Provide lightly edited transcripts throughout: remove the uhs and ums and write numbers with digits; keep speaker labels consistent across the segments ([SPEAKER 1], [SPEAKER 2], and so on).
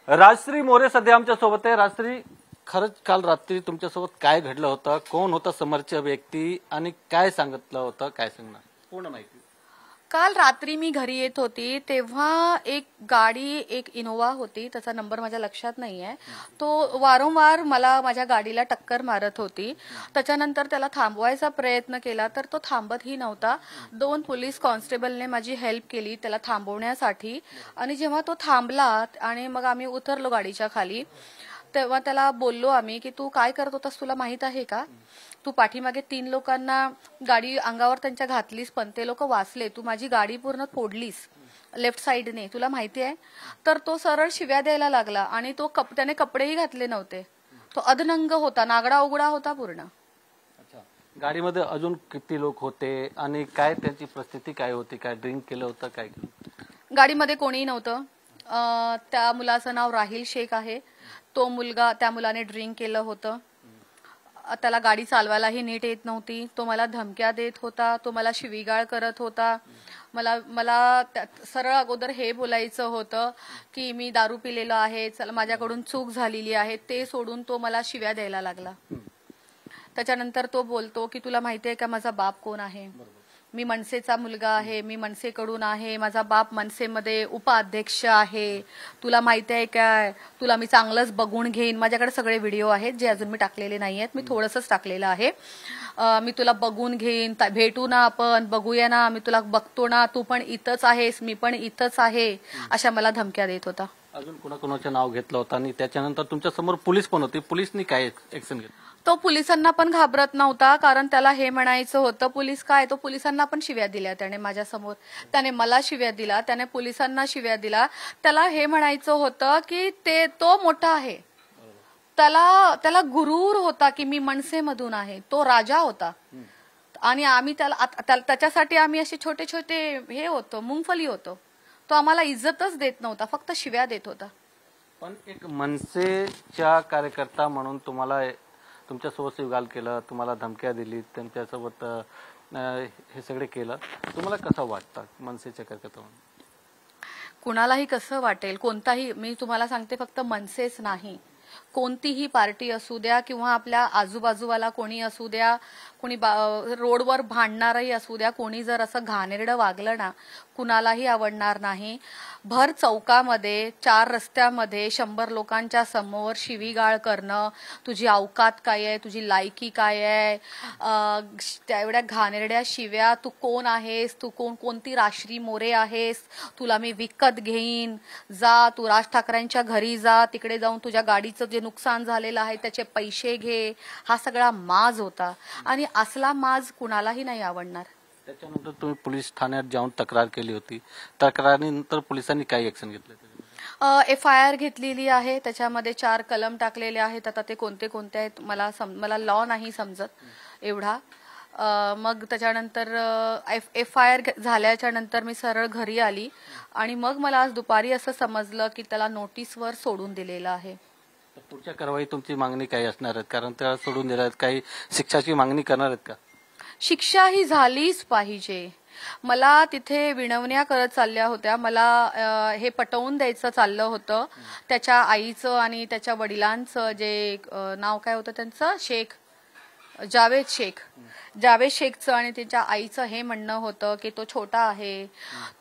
[SPEAKER 1] राजश्री मोरे सध्या आमच्या सोबत आहे। राजश्री, खरंच काल रात्री तुमच्या सोबत काय घडलं होतं? कोण होता समोरच्या व्यक्ती आणि काय सांगितलं होतं? काय सांगणार पूर्ण माहिती?
[SPEAKER 2] काल रात्री मी घरी येत होती तेव्हा एक गाडी, एक इनोवा होती, त्याचा नंबर माझ्या लक्षात नाहीये, तो वारंवार मला माझ्या गाडीला टक्कर मारत होती। त्याच्यानंतर त्याला थांबवायचा प्रयत्न केला तर तो थांबतही नव्हता। 2 पोलीस कॉन्स्टेबलने माझी हेल्प केली त्याला थांबवण्यासाठी आणि जेव्हा तो थांबला आणि मग आम्ही उतरलो गाडीच्या खाली तेव्हा त्याला बोललो आम्ही की तू काय करत होतास, तुला माहित आहे का? तू पाठीमागे 3 लोकांना गाडी अंगावर त्यांच्या घातलीस पण ते लोक वाचले, तू माझी गाडी पूर्ण फोडलीस लेफ्ट साइडने, तुला माहिती आहे? तर तो सरळ शिव्या द्यायला लागला आणि त्याने कपडेही घातले नव्हते, तो अधनंग होता, नागडा उघडा होता पूर्ण।
[SPEAKER 1] अच्छा, गाडीमध्ये अजून किती लोक होते आणि काय त्यांची परिस्थिती काय होती? काय ड्रिंक केलं होतं? काय
[SPEAKER 2] गाडीमध्ये कोणीही नव्हतं। त्या मुलाचं नाव राहिल शेख आहे। तो मुलगा, त्या मुलाने ड्रिंक केलं होतं, त्याला गाडी चालवायलाही नीट येत नव्हती, तो मला धमक्या देत होता, तो मला शिवीगाळ करत होता। मला सरळ अगोदर हे बोलायचं होतं की मी दारू पिलेलो आहे, चला माझ्याकडून चूक झालेली आहे, ते सोडून तो मला शिव्या द्यायला लागला। त्याच्यानंतर तो बोलतो की तुला माहिती आहे का माझा बाप कोण आहे? मी मनसेचा मुलगा आहे, मी मनसेकडून आहे, माझा बाप मनसेमध्ये उपाध्यक्ष आहे, तुला माहिती आहे काय? तुला मी चांगलंच बघून घेईन। माझ्याकडे सगळे व्हिडिओ आहेत जे अजून मी टाकलेले नाहीयेत, मी थोडंसंच टाकलेलं आहे। मी तुला बघून घेईन, भेटू ना आपण, बघूया ना, मी तुला बघतो ना, तू पण इथंच आहेस, मी पण इथंच आहे, अशा मला धमक्या देत होता।
[SPEAKER 1] अजून कोणाकोणाचं नाव घेतलं होतं आणि त्याच्यानंतर तुमच्या समोर पोलीस पण होते, पोलिसनी काय ऍक्शन घेतली?
[SPEAKER 2] तो पोलिसांना पण घाबरत नव्हता, कारण त्याला हे म्हणायचं होतं पोलीस काय, तो पोलिसांना पण शिव्या दिल्या त्याने माझ्या समोर, त्याने मला शिव्या दिला, त्याने पोलिसांना शिव्या दिला। त्याला हे म्हणायचं होतं की तो मोठा आहे, त्याला गुरूर होता की मी मनसेमधून आहे, तो राजा होता आणि आम्ही त्याच्यासाठी आम्ही असे छोटे छोटे हे होतो, मुंगफली होतो। तो आम्हाला इज्जतच देत नव्हता, फक्त शिव्या देत होता।
[SPEAKER 1] पण एक मनसेच्या कार्यकर्ता म्हणून तुम्हाला तुमच्यासोबत शिवगाळ केलं, तुम्हाला धमक्या दिली, त्यांच्यासोबत हे सगळे केलं, तुम्हाला कसं वाटतं मनसेच्या कार्यकर्ता म्हणून?
[SPEAKER 2] कुणालाही कसं वाटेल, कोणताही, मी तुम्हाला सांगते, फक्त मनसेच नाही, कोणतीही पार्टी असू द्या किंवा आपल्या आजूबाजूवाला कोणी असू द्या, कोणी रोडवर भांडणारही असू द्या, कोणी जर असं घाणेरडं वागलं ना, कुणालाही आवडणार नाही। भर चौकामध्ये, 4 रस्त्यामध्ये 100 लोकांच्या समोर शिवीगाळ करणं, तुझी औकात काय आहे, तुझी लायकी काय आहे, त्या एवढ्या घाणेरड्या शिव्या, तू कोण आहेस, तू कोणती राजश्री मोरे आहेस, तुला मी विकत घेईन, जा तू राज ठाकरेंच्या घरी जा, तिकडे जाऊन तुझ्या गाडीचं जे नुकसान झालेलं आहे त्याचे पैसे घे, हा सगळा माज होता आणि असला माज कुणालाही नाही आवडणार।
[SPEAKER 1] त्याच्यानंतर तुम्ही पोलीस ठाण्यात जाऊन तक्रार केली होती, तक्रारीनंतर पोलिसांनी काय ऍक्शन घेतलं?
[SPEAKER 2] FIR घेतलेली आहे, त्याच्यामध्ये 4 कलम टाकलेले आहेत। आता ते कोणते कोणते आहेत मला लॉ नाही समजत एवढा। मग त्याच्यानंतर FIR झाल्याच्या नंतर मी सरळ घरी आली आणि मग मला आज दुपारी असं समजलं की त्याला नोटीसवर सोडून दिलेलं आहे।
[SPEAKER 1] पुढच्या कारवाई तुमची मागणी काय असणार आहे? कारण त्याला सोडून दिलं, काही शिक्षाची मागणी करणार आहेत का?
[SPEAKER 2] शिक्षा ही झालीच पाहिजे। मला तिथे विनवण्या करत चालल्या होत्या, मला हे पटवून द्यायचं चाललं होतं, त्याच्या आईचं आणि त्याच्या वडिलांचं, जे नाव काय होतं त्यांचं, जावेद शेखचं आणि त्याच्या आईचं हे म्हणणं होतं की तो छोटा आहे,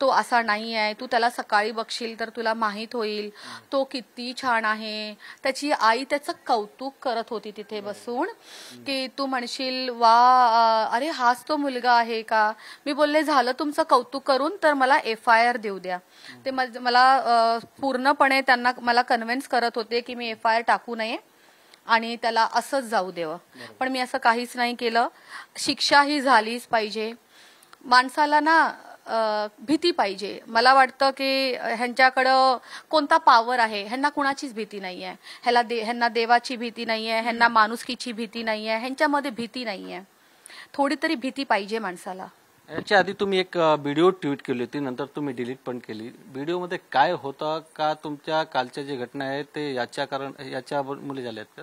[SPEAKER 2] तो असा नाही आहे, तू त्याला सकाळी बघशील तर तुला माहित होईल तो किती छान आहे। त्याची आई त्याचं कौतुक करत होती तिथे बसून की तू म्हणशील वा, अरे हाच तो मुलगा आहे का? मी बोलले झालं तुमचं कौतुक करून तर मला FIR देऊ द्या। ते मला पूर्णपणे त्यांना मला कन्व्हिन्स करत होते की मी FIR टाकू नये आणि त्याला असंच जाऊ द्यावं, पण मी असं काहीच नाही केलं। शिक्षा ही झालीच पाहिजे। माणसाला ना भीती पाहिजे। मला वाटतं की ह्यांच्याकडं कोणता पॉवर आहे, ह्यांना कुणाचीच भीती नाहीये, ह्यांना देवाची भीती नाहीये, ह्यांना माणुसकीची भीती नाहीये, ह्यांच्यामध्ये भीती नाहीये। थोडी तरी भीती पाहिजे माणसाला।
[SPEAKER 1] याच्या आधी तुम्ही एक व्हिडिओ ट्विट केली होती, नंतर तुम्ही डिलीट पण केली। व्हिडिओमध्ये काय होतं का तुमच्या कालच्या जे घटना आहेत ते याच्यामुळे झाल्यात का?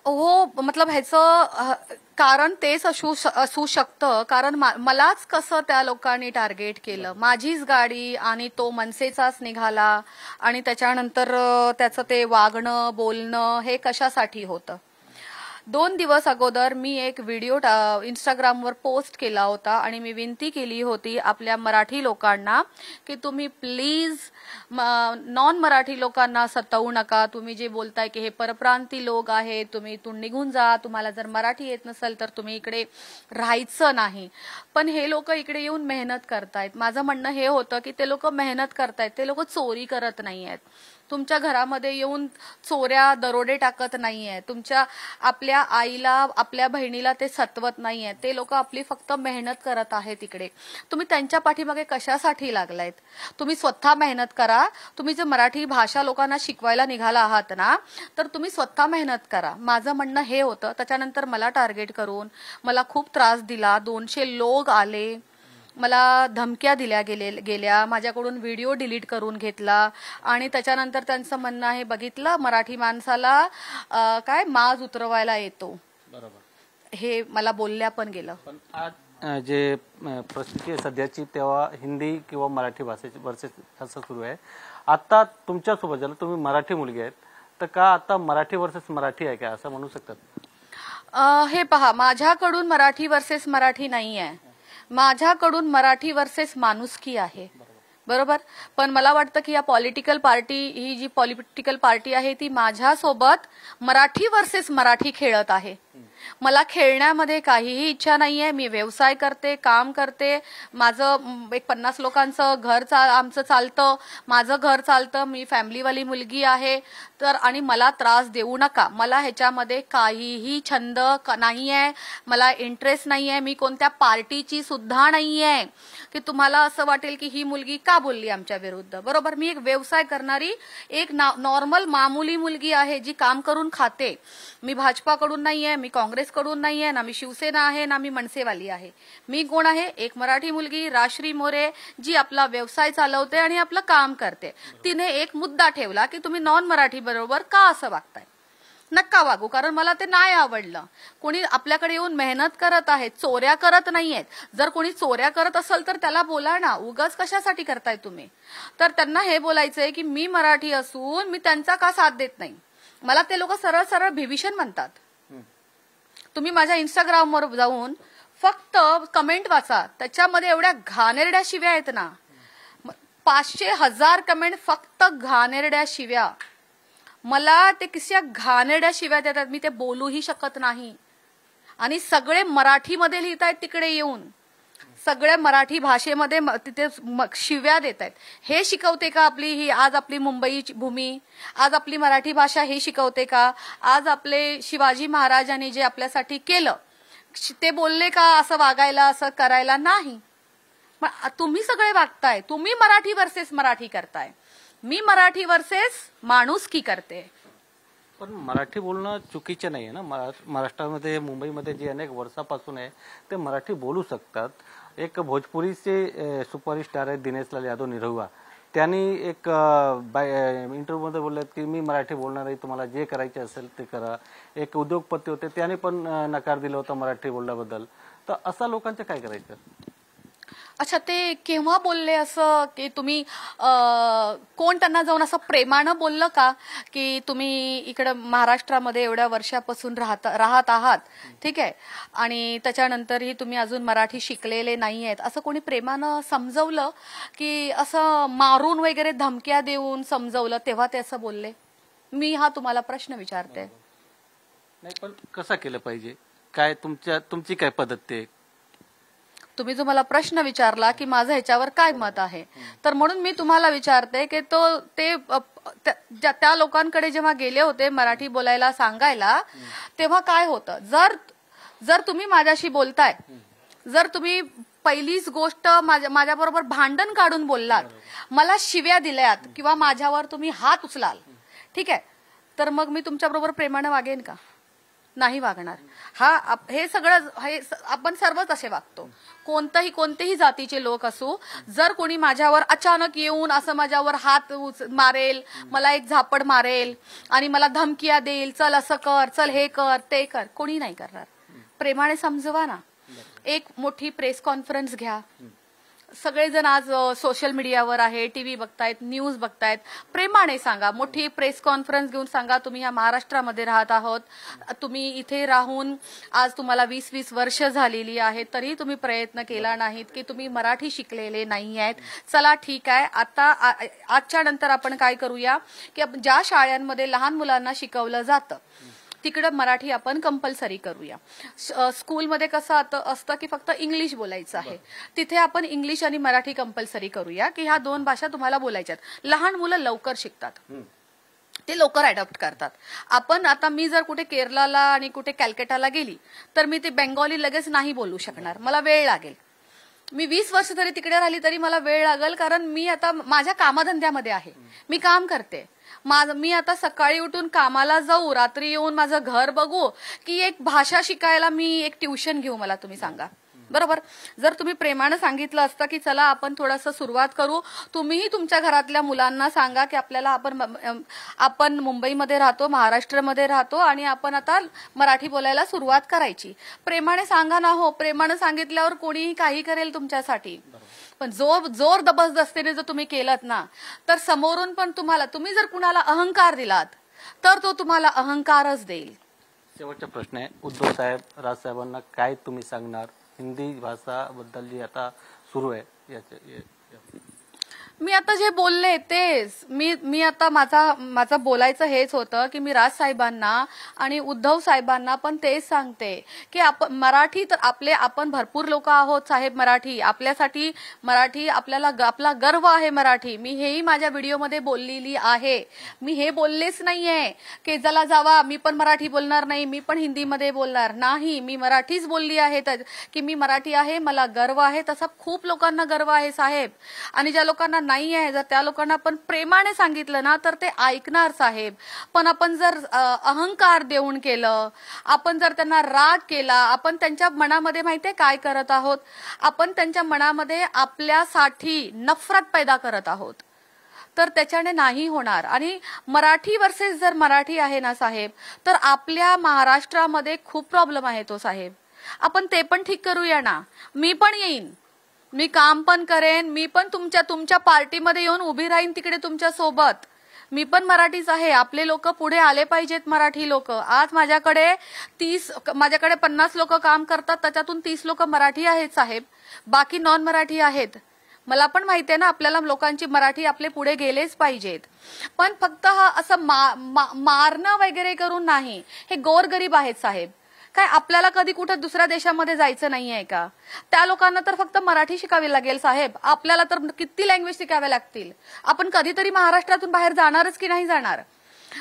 [SPEAKER 2] हो, मतलब ह्याचं कारण तेच असू शकतं. कारण मलाच कसं त्या लोकांनी टार्गेट केलं. माझीच गाडी आणि तो मनसेचाच निघाला आणि त्याच्यानंतर त्याचं ते वागणं बोलणं हे कशासाठी होतं. 2 दिवस अगोदर मी एक व्हिडिओ इंस्टाग्रामवर पोस्ट केला होता आणि मी विनंती केली होती आपल्या मराठी लोकांना की तुम्ही प्लीज नॉन मराठी लोकांना सतावू नका. तुम्ही जे बोलताय की हे परप्रांती लोक आहेत, तुम्ही इथून निघून जा, तुम्हाला जर मराठी येत नसेल तर तुम्ही इकडे राहायचं नाही. पण हे लोक इकडे येऊन मेहनत करतायत. माझं म्हणणं हे होतं की ते लोक मेहनत करतायत, ते लोक चोरी करत नाहीयेत. तुमच्या घरामध्ये येऊन चोऱ्या दरोडे टाकत नाहीये. तुमच्या आपल्या आईला आपल्या बहिणीला ते सतवत नाहीये. ते लोक आपली फक्त मेहनत करत आहेत इकडे. तुम्ही त्यांच्या पाठीमागे कशासाठी लागलायत? तुम्ही स्वतः मेहनत करा. तुम्ही जर मराठी भाषा लोकांना शिकवायला निघाला आहात ना, तर तुम्ही स्वतः मेहनत करा. माझं म्हणणं हे होतं. त्याच्यानंतर मला टार्गेट करून मला खूप त्रास दिला. 200 लोक आले, मला धमक्या दिल्या गेल्या, माझ्याकडून व्हिडिओ डिलीट करून घेतला आणि त्याच्यानंतर त्यांचं म्हणणं आहे बघितलं मराठी माणसाला काय माज उतरवायला येतो.
[SPEAKER 1] बरोबर.
[SPEAKER 2] हे मला बोलल्या पण गेलं.
[SPEAKER 1] पण आज जे परिस्थिती आहे सध्याची तेव्हा हिंदी किंवा मराठी भाषेची वर्सेस असं सुरू आहे. आता तुमच्यासोबत ज्याला तुम्ही मराठी मुलगी आहेत तर का आता मराठी वर्सेस मराठी आहे का असं म्हणू शकतात?
[SPEAKER 2] हे पहा, माझ्याकडून मराठी वर्सेस मराठी नाही आहे. माझ्याकडून मराठी वर्सेस माणुसकी आहे. बरोबर. पण मला वाटतं की या पॉलिटिकल पार्टी ही जी पॉलिटिकल पार्टी आहे ती माझ्यासोबत मराठी वर्सेस मराठी खेळत आहे. मला खेळण्यामध्ये काहीही इच्छा नाहीये. मी व्यवसाय करते, काम करते. माझं एक 50 लोकांचं घर आमचं चालतं, माझं घर चालतं. मी फॅमिलीवाली मुलगी आहे. तर आणि मला त्रास देऊ नका. मला ह्याच्यामध्ये काहीही छंद नाहीये, मला इंटरेस्ट नाहीये. मी कोणत्या पार्टीची सुद्धा नाहीये की तुम्हाला असं वाटेल की ही मुलगी का बोलली आमच्या विरुद्ध. बरोबर. मी एक व्यवसाय करणारी एक नॉर्मल मामुली मुलगी आहे जी काम करून खाते. मी भाजपाकडून नाहीये, मी काँग्रेसकडून नाहीये, ना मी शिवसेना आहे, ना मी मनसेवाली आहे. मी कोण आहे? एक मराठी मुलगी राश्री मोरे जी आपला व्यवसाय चालवते आणि आपलं काम करते. तिने एक मुद्दा ठेवला की तुम्ही नॉन मराठी बरोबर का असं वागताय. नका वागू, कारण मला ते नाही आवडलं. कोणी आपल्याकडे येऊन मेहनत करत आहे, चोऱ्या करत नाहीयेत. जर कोणी चोऱ्या करत असेल तर त्याला बोला ना, उगाच कशासाठी करताय तुम्ही. तर त्यांना हे बोलायचंय की मी मराठी असून मी त्यांचा का साथ देत नाही. मला ते लोक सरळ सरळ भिभीषण म्हणतात. तुम्ही माझ्या इंस्टाग्रामवर जाऊन फक्त कमेंट वाचा, त्याच्यामध्ये एवढ्या घाणेरड्या शिव्या आहेत ना. 500,000 कमेंट फक्त घाणेरड्या शिव्या. मला ते किस्या घाणेरड्या शिव्या देतात, मी ते बोलूही शकत नाही. आणि सगळे मराठीमध्ये लिहितायत तिकडे येऊन, सगळ्या मराठी भाषेमध्ये तिथे शिव्या देत आहेत. हे शिकवते का आपली ही आज आपली मुंबईची भूमी, आज आपली मराठी भाषा हे शिकवते का? आज आपले शिवाजी महाराजांनी जे आपल्यासाठी केलं ते बोलले का असं वागायला, असं करायला? नाही. पण तुम्ही सगळे वागताय. तुम्ही मराठी वर्सेस मराठी करताय, मी मराठी वर्सेस माणुसकी करते.
[SPEAKER 1] पण मराठी बोलणं चुकीचं नाही आहे ना. महाराष्ट्रामध्ये मुंबईमध्ये जे अनेक वर्षापासून आहे ते मराठी बोलू शकतात. एक भोजपुरीचे सुपरस्टार आहेत दिनेशलाल यादव निरहुआ, त्यांनी एक इंटरव्ह्यूमध्ये बोललेत की मी मराठी बोलणार आहे, तुम्हाला जे करायचे असेल ते करा. एक उद्योगपती होते, त्यांनी पण नकार दिला होता मराठी बोलण्याबद्दल. तर असा लोकांचं काय करायचं?
[SPEAKER 2] अच्छा, ते केव्हा बोलले असं की तुम्ही कोण त्यांना जाऊन असं प्रेमानं बोललं का की तुम्ही इकडं महाराष्ट्रामध्ये एवढ्या वर्षापासून राहत आहात, ठीक आहे, आणि त्याच्यानंतरही तुम्ही अजून मराठी शिकलेले नाही आहेत, असं कोणी प्रेमानं समजवलं की असं मारून वगैरे धमक्या देऊन समजवलं तेव्हा ते असं बोलले? मी हा तुम्हाला प्रश्न विचारते.
[SPEAKER 1] नाही, पण कसं केलं पाहिजे? काय तुमची काय पद्धत? ते
[SPEAKER 2] तुम्ही जो मला प्रश्न विचारला की माझं ह्याच्यावर काय मत आहे, तर म्हणून मी तुम्हाला विचारते की त्या लोकांकडे जेव्हा गेले होते मराठी बोलायला सांगायला, तेव्हा काय होतं? जर तुम्ही माझ्याशी बोलताय, जर तुम्ही पहिलीच गोष्ट माझ्याबरोबर भांडण काढून बोललात, मला शिव्या दिल्यात किंवा माझ्यावर तुम्ही हात उचलाल, ठीक आहे, तर मग मी तुमच्याबरोबर प्रेमाने वागेन का? नाही वागणार. हे सगळं आपण सर्वच असे वागतो. कोणतेही जातीचे लोक असू, जर कोणी माझ्यावर अचानक येऊन असं माझ्यावर हात मारेल, मला एक झापड मारेल आणि मला धमकिया देईल, चल असं कर, चल हे कर, ते कर, कोणी नाही करणार. प्रेमाने समजवा ना. एक मोठी प्रेस कॉन्फरन्स घ्या. सगळेजण आज सोशल मीडियावर आहे, टीव्ही बघतायत, न्यूज बघतायत. प्रेमाने सांगा, मोठी प्रेस कॉन्फरन्स घेऊन सांगा, तुम्ही ह्या महाराष्ट्रामध्ये राहत आहोत, तुम्ही इथे राहून आज तुम्हाला 20-20 वर्ष झालेली आहेत, तरी तुम्ही प्रयत्न केला नाहीत की तुम्ही मराठी शिकलेले नाही आहेत. चला ठीक आहे, आता आजच्या नंतर आपण काय करूया की ज्या शाळांमध्ये लहान मुलांना शिकवलं जातं तिकडे मराठी आपण कंपल्सरी करूया. स्कूलमध्ये कसं असतं की फक्त इंग्लिश बोलायचं आहे, तिथे आपण इंग्लिश आणि मराठी कंपल्सरी करूया की ह्या 2 भाषा तुम्हाला बोलायच्यात. लहान मुलं लवकर शिकतात, ते लवकर अडॉप्ट करतात. आता मी जर कुठे केरळला आणि कुठे कॅलकटाला गेली तर मी ते बेंगॉली लगेच नाही बोलू शकणार, मला वेळ लागेल. मी 20 वर्ष तरी तिकडे राहिली तरी मला वेळ लागेल, कारण मी आता माझ्या कामधंद्यामध्ये आहे, मी काम करते. मी आता सकाळी उठून कामाला जाऊ, रात्री येऊन माझं घर बघू की एक भाषा शिकायला मी एक ट्युशन घेऊ, मला तुम्ही सांगा. बरोबर. जर तुम्ही प्रेमानं सांगितलं असतं की चला आपण थोडंसं सुरुवात करू, तुम्हीही तुमच्या घरातल्या मुलांना सांगा की आपण मुंबईमध्ये राहतो, महाराष्ट्रामध्ये राहतो आणि आपण आता मराठी बोलायला सुरुवात करायची. प्रेमाने सांगा ना. हो, प्रेमानं सांगितल्यावर कोणीही काही करेल तुमच्यासाठी. पण जोर जबरदस्तीने जर तुम्ही केलत ना तर समोरून पण तुम्ही जर कुणाला अहंकार दिलात तर तो तुम्हाला अहंकारच देईल.
[SPEAKER 1] शेवटचा प्रश्न आहे, उद्धव साहेब, राज साहेबांना काय तुम्ही सांगणार हिंदी भाषा बद्दल जी आता सुरू आहे?
[SPEAKER 2] मी आता जे बोलले तेच मी आता माझं बोलायचं हेच होतं की मी राजसाहेबांना आणि उद्धव साहेबांना पण तेच सांगते की आपण मराठी तर आपण भरपूर लोक आहोत साहेब. आपल्यासाठी मराठी आपला गर्व आहे मराठी. मी हेही माझ्या व्हिडिओमध्ये बोललेली आहे. मी हे बोललेच नाहीये की चला जावा मी पण मराठी बोलणार नाही, मी पण हिंदीमध्ये बोलणार नाही. मी मराठीच बोलली आहे की मी मराठी आहे, मला गर्व आहे. तसा खूप लोकांना गर्व आहे साहेब. आणि ज्या लोकांना नाही आहे, जर त्या लोकांना आपण प्रेमाने सांगितलं ना तर ते ऐकणार साहेब. पण आपण जर अहंकार देऊन केलं, आपण जर त्यांना राग केला, आपण त्यांच्या मनामध्ये माहितीये काय करत आहोत, आपण त्यांच्या मनामध्ये आपल्यासाठी नफरत पैदा करत आहोत. तर त्याच्याने नाही होणार. आणि मराठी वर्सेस जर मराठी आहे ना साहेब, तर आपल्या महाराष्ट्रामध्ये खूप प्रॉब्लेम आहे तो साहेब. आपण ते पण ठीक करूया ना. मी पण येईन, मी काम पण करेन, मी पण तुमच्या पार्टीमध्ये येऊन उभी राहीन तिकडे तुमच्या सोबत. मी पण मराठीच आहे. आपले लोक पुढे आले पाहिजेत, मराठी लोक. आज माझ्याकडे 50 लोक काम करतात, त्याच्यातून 30 लोक मराठी आहेत साहेब, बाकी नॉन मराठी आहेत. मला पण माहिती आहे ना, आपल्याला लोकांची मराठी आपले पुढे गेलेच पाहिजेत. पण फक्त हा असं मारणं वगैरे करून नाही. हे गोरगरीब आहेत साहेब. काय आपल्याला कधी कुठे दुसऱ्या देशामध्ये जायचं नाहीये का? त्या लोकांना तर फक्त मराठी शिकावी लागेल साहेब. आपल्याला तर किती लँग्वेज शिकाव्या लागतील. आपण कधीतरी महाराष्ट्रातून बाहेर जाणारच की नाही जाणार?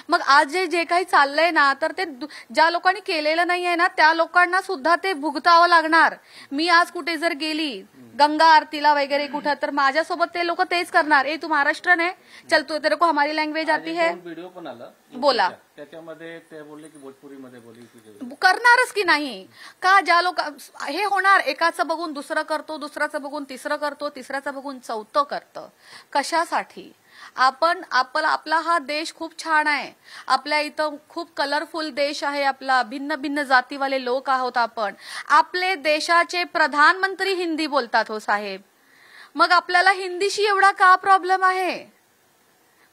[SPEAKER 2] मग आज जे काही चाललंय ना, तर ते ज्या लोकांनी केलेलं नाहीये ना त्या लोकांना सुद्धा ते भुगतावं लागणार. मी आज कुठे जर गेली गंगा आरतीला वगैरे कुठं, तर माझ्यासोबत ते लोक तेच करणार. ए तू महाराष्ट्रन आहे, चल तू तेरे को हमारी लँग्वेज आती है,
[SPEAKER 1] व्हिडिओ पण आला
[SPEAKER 2] बोला.
[SPEAKER 1] त्याच्यामध्ये ते बोलले की भोजपुरीमध्ये बोलली,
[SPEAKER 2] करणारच की नाही का? ज्या लोक हे होणार, एकाचं बघून दुसरं करतो, दुसऱ्याचं बघून तिसरं करतो, तिसऱ्याचं बघून चौथं करतं. कशासाठी? आपला हा देश खूप छान आहे. आपल्या इथं खूप कलरफुल देश आहे आपला. भिन्न भिन्न जातीवाले लोक आहोत आपण. आपले देशाचे प्रधानमंत्री हिंदी बोलतात हो साहेब. मग आपल्याला हिंदीशी एवढा का प्रॉब्लेम आहे?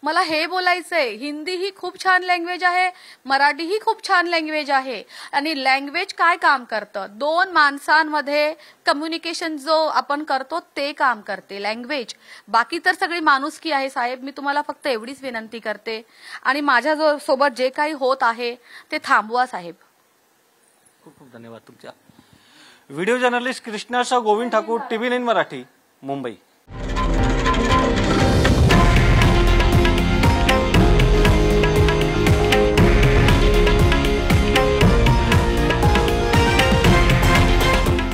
[SPEAKER 2] मला हे बोलायचंय. हिंदी ही खूप छान लँग्वेज आहे, मराठी ही खूप छान लँग्वेज आहे. आणि लँग्वेज काय काम करतं? 2 माणसांमध्ये कम्युनिकेशन जो आपण करतो ते काम करते लँग्वेज. बाकी तर सगळी माणुसकी आहे साहेब. मी तुम्हाला फक्त एवढीच विनंती करते. आणि माझ्या सोबत जे काही होत आहे ते थांबवा साहेब.
[SPEAKER 1] खूप खूप धन्यवाद तुमच्या. Video journalist Krishna Govind Thakur, TV9 Marathi, Mumbai.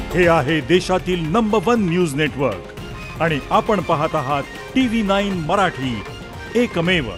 [SPEAKER 3] हे आहे देशातील नंबर 1 न्यूज नेटवर्क आणि आपण पाहत आहात TV9 मराठी, एकमेव.